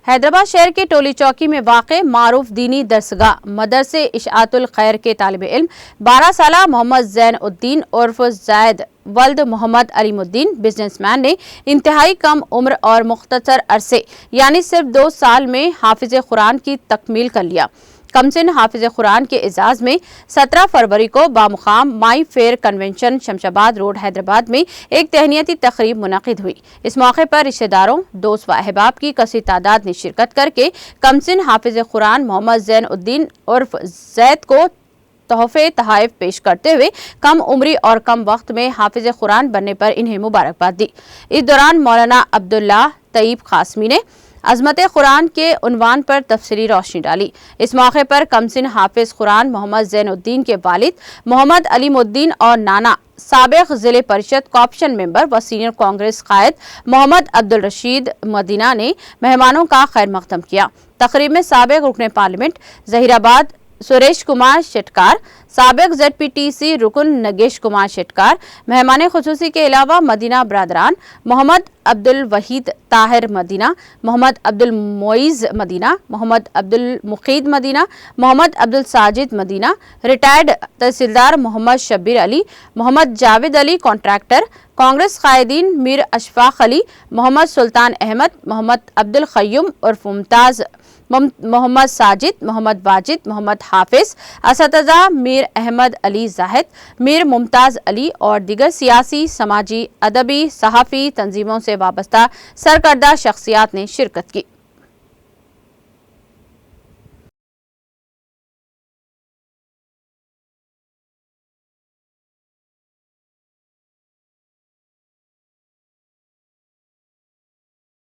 حیدرآباد شہر کے ٹولی چوکی میں واقع معروف دینی درسگاہ مدرسے اشاعت الخیر کے طالب علم 12 سالہ محمد زین الدین عرف زید ولد محمد علیم الدین بزنس مین نے انتہائی کم عمر اور مختصر عرصے یعنی صرف 2 سال میں حافظ قرآن کی تکمیل کر لیا۔ کمسن حافظ قرآن کے اعزاز میں 17 فروری کو بامقام مائی fair convention Shamshabad road Hyderabad میں ایک تہنیتی تقریب منعقد ہوئی۔ اس موقع پر رشتہ داروں، دوست و احباب کی کثیر تعداد نے شرکت کر کے کمسن حافظ قرآن محمد زین الدین عرف زید کو تحائف پیش کرتے ہوئے کم عمری اور کم وقت میں حافظ قرآن بننے پر انہیں مبارکباد دی۔ اس دوران مولانا عبداللہ طیب قاسمی نے عظمت قرآن کے عنوان پر تفصیلی روشنی ڈالی۔ اس موقع پر کمسن حافظ قرآن محمد زین الدین کے والد محمد علیم الدین اور نانا سابق ضلع پریشد کوآپشن ممبر و سینئر کانگریس قائد محمد عبدالرشید مدینہ نے مہمانوں کا خیر مقدم کیا۔ تقریب میں سابق رکن پارلیمنٹ ظہیر آباد سریش کمار شیٹکار، سابق ZPTC رکن نگیش کمار شیٹکار، مہمان خصوصی کے علاوہ مدینہ برادران محمد عبدالوحید طاہر مدینہ، محمد عبدالمعیز مدینہ، محمد عبدالمقید مدینہ، محمد عبدالساجد مدینہ، ریٹائرڈ تحصیلدار محمد شبیر علی، محمد جاوید علی کانٹریکٹر، کانگریس قائدین میر اشفاق علی، محمد سلطان احمد، محمد عبدالقیوم عرف ممتاز، محمد ساجد، محمد واجد، محمد حافظ، اساتذہ میر احمد علی زاہد، میر ممتاز علی اور دیگر سیاسی، سماجی، ادبی، صحافی تنظیموں سے وابستہ سرکردہ شخصیات نے شرکت کی۔